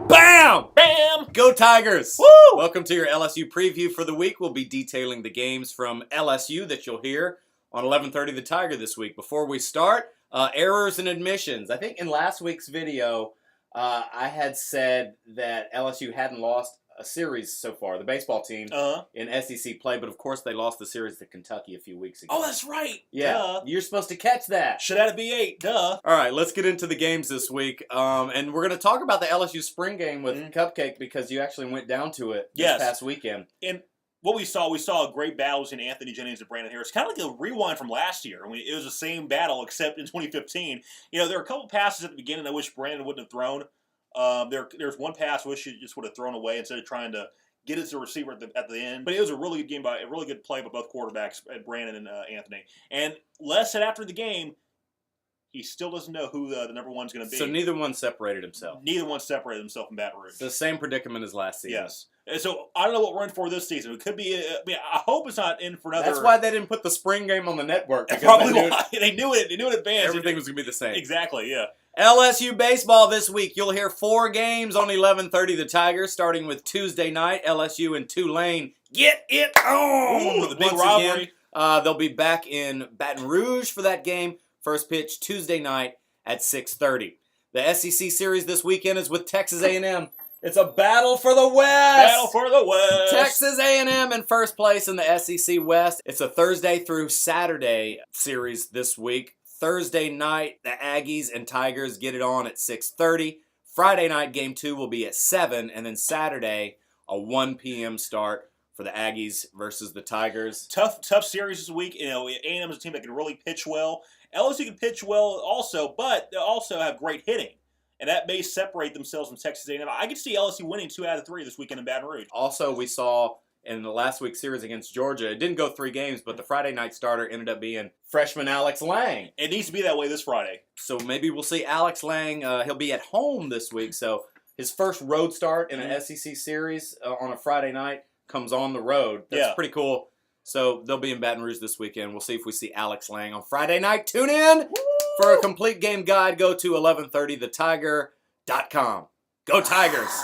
Bam! Bam! Go Tigers! Woo! Welcome to your LSU preview for the week. We'll be detailing the games from LSU that you'll hear on 11:30 The Tiger this week. Before we start, errors and admissions. I think in last week's video, I had said that LSU hadn't lost a series so far, the baseball team, in SEC play, but of course they lost the series to Kentucky a few weeks ago. Oh, that's right. Yeah, Duh. You're supposed to catch that. Should have be 8. Duh. All right, let's get into the games this week. And we're going to talk about the LSU spring game with Cupcake because you actually went down to it this past weekend. And what we saw a great battle between Anthony Jennings and Brandon Harris. Kind of like a rewind from last year. I mean, it was the same battle except in 2015. You know, there were a couple passes at the beginning I wish Brandon wouldn't have thrown. There's one pass I wish he just would have thrown away instead of trying to get it to the receiver at the end. But it was a really good game a really good play by both quarterbacks, Brandon and Anthony. And Les said after the game, he still doesn't know who the number one's going to be. So neither one separated himself. Neither one separated himself from Baton Rouge. It's the same predicament as last season. Yes. And so I don't know what we're in for this season. It could be. I hope it's not in for another. That's why they didn't put the spring game on the network. That's probably why they knew it. They knew in advance. Everything was going to be the same. Exactly. Yeah. LSU baseball this week. You'll hear 4 games on 11:30 The Tigers, starting with Tuesday night, LSU and Tulane. Get it on! Ooh, the big Once rivalry. Again, they'll be back in Baton Rouge for that game. First pitch Tuesday night at 6:30. The SEC series this weekend is with Texas A&M. It's a battle for the West. Battle for the West. Texas A&M in first place in the SEC West. It's a Thursday through Saturday series this week. Thursday night, the Aggies and Tigers get it on at 6:30. Friday night, game 2 will be at 7. And then Saturday, a 1 p.m. start for the Aggies versus the Tigers. Tough series this week. You know, A&M is a team that can really pitch well. LSU can pitch well also, but they also have great hitting. And that may separate themselves from Texas A&M. I could see LSU winning 2 out of 3 this weekend in Baton Rouge. Also, we saw in the last week's series against Georgia, it didn't go 3 games, but the Friday night starter ended up being freshman Alex Lang. It needs to be that way this Friday. So maybe we'll see Alex Lang. He'll be at home this week. So his first road start in an SEC series on a Friday night comes on the road. That's pretty cool. So they'll be in Baton Rouge this weekend. We'll see if we see Alex Lang on Friday night. Tune in for a complete game guide. Go to 1130thetiger.com. Go Tigers!